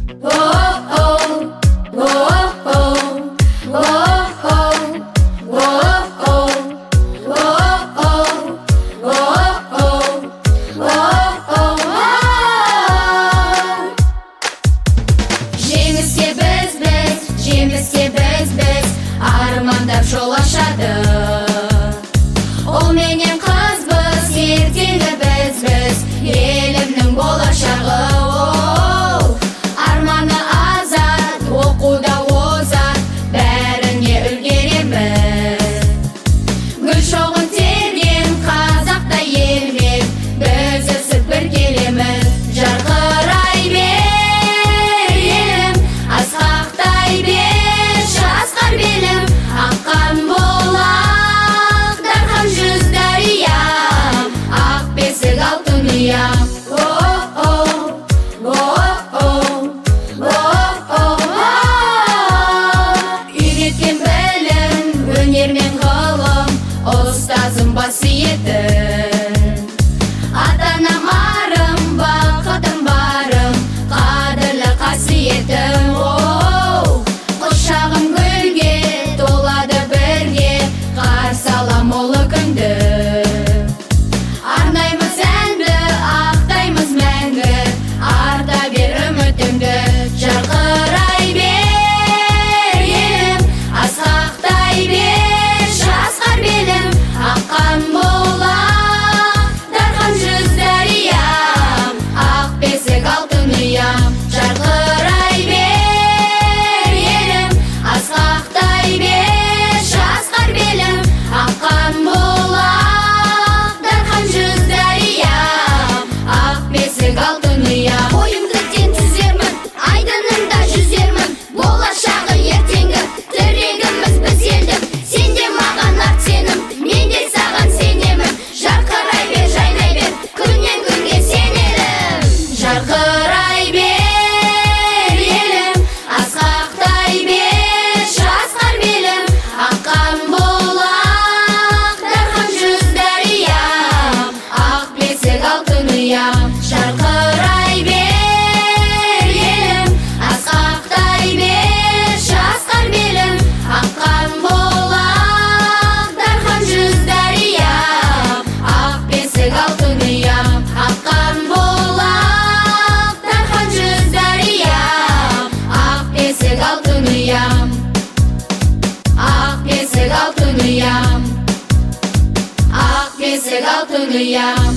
Жеміске біз армандап жол ашады. Ол менен қызбыз, ертеңі біз елімнің болашағы. Арманы азат, оқуда озат, бәріне үлгереміз. Гүл шоғын терген қазақта елмен, біз өсіп бір келеміз. Жарқырай бер елім, асқақтай бер жасқар белім. Аққан болақ, дархан жүз дариям, ақ бесік алтын ұям. Үйреткен білім, өнер мен ғылым, ұстазым басиетін. Ата-анам арым, бақытым барым, қадірлі қасиетім. Құшағым гүлге толады бірге, қарсы алам ұлы күнді. Арнаймыз әнді, ақтаймыз мәңгі, арта бер үмітіңді. Жарқырай бер елім, асқақтай бер жасқар белім. Аққан болақ, дархан жүз дариям, ақ бесік алтын ұям. Жарқырай бер елім, асқақтай бер жасқар белім. Аққан болақ, дархан жүз дариям, ақ бесік алтын ұям. Ойымды тең түзермін, айдынында жүзермін, болашағы ертеңгі тірегіміз біз елдің. Сен де маған арт сенім, мен де саған сенемін. Жарқырай бер, жайнай бер, күннен күнге сенелім. Жарқырай бер елім, асқақтай бер жасқар белім. Аққан болақ, дархан жүз дариям, ақ бесік алтын ұям. Жарқырай бер елім, асқақтай бер жасқар белім. Аққан болақ, дархан жүз дариям, ақ бесік алтын ұям. Аққан болақ, дархан жүз дариям, ақ бесік алтын ұям. Ақ бесік алтын ұям, ақ бесік алтын ұям.